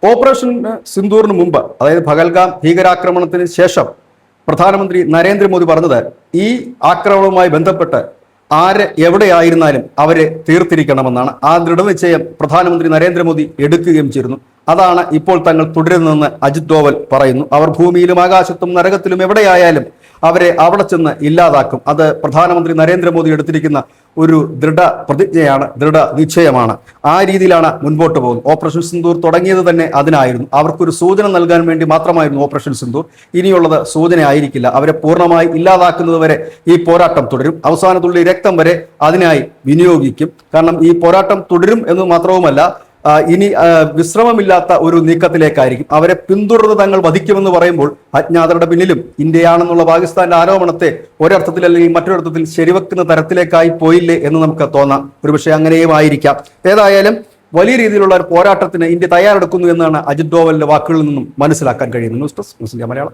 Operation സിന്ദൂറിന് മുമ്പ്, അതായത് പഹൽഗാം ഭീകരാക്രമണത്തിന് ശേഷം പ്രധാനമന്ത്രി നരേന്ദ്രമോദി പറഞ്ഞത് ഈ ആക്രമണവുമായി ബന്ധപ്പെട്ട് ആര് എവിടെയായിരുന്നാലും അവരെ തീർത്തിരിക്കണമെന്നാണ്. ആ ദൃഢനിശ്ചയം പ്രധാനമന്ത്രി നരേന്ദ്രമോദി എടുക്കുകയും ചെയ്തിരുന്നു. അതാണ് ഇപ്പോൾ തങ്ങൾ തുടരുന്നതെന്ന് അജിത് ഡോവൽ പറയുന്നു. അവർ ഭൂമിയിലും ആകാശത്തും നരകത്തിലും എവിടെയായാലും അവരെ അവിടെ ചെന്ന് ഇല്ലാതാക്കും. അത് പ്രധാനമന്ത്രി നരേന്ദ്രമോദി എടുത്തിരിക്കുന്ന ഒരു ദൃഢ പ്രതിജ്ഞയാണ്, ദൃഢ നിശ്ചയമാണ്. ആ രീതിയിലാണ് മുൻപോട്ട് പോകുന്നത്. ഓപ്പറേഷൻ സിന്ദൂർ തുടങ്ങിയത് തന്നെ അതിനായിരുന്നു. അവർക്കൊരു സൂചന നൽകാൻ വേണ്ടി മാത്രമായിരുന്നു ഓപ്പറേഷൻ സിന്ദൂർ. ഇനിയുള്ളത് സൂചന ആയിരിക്കില്ല. അവരെ പൂർണ്ണമായി ഇല്ലാതാക്കുന്നത് വരെ ഈ പോരാട്ടം തുടരും. അവസാന തുള്ളി രക്തം വരെ അതിനായി വിനിയോഗിക്കും. കാരണം ഈ പോരാട്ടം തുടരും എന്ന് മാത്രവുമല്ല, ഇനി വിശ്രമമില്ലാത്ത ഒരു നീക്കത്തിലേക്കായിരിക്കും. അവരെ പിന്തുടർന്ന് തങ്ങൾ വധിക്കുമെന്ന് പറയുമ്പോൾ അജ്ഞാതരുടെ പിന്നിലും ഇന്ത്യയാണെന്നുള്ള പാകിസ്ഥാന്റെ ആരോപണത്തെ ഒരർത്ഥത്തിൽ അല്ലെങ്കിൽ മറ്റൊരർത്ഥത്തിൽ ശരിവെക്കുന്ന തരത്തിലേക്കായി പോയില്ലേ എന്ന് നമുക്ക് തോന്നാം. ഒരുപക്ഷെ അങ്ങനെയും ആയിരിക്കാം. ഏതായാലും വലിയ രീതിയിലുള്ള ഒരു പോരാട്ടത്തിന് ഇന്ത്യ തയ്യാറെടുക്കുന്നു എന്നാണ് അജിത് ഡോവലിന്റെ വാക്കുകളിൽ നിന്നും മനസ്സിലാക്കാൻ കഴിയുന്നത്. News desk news India Malayalam.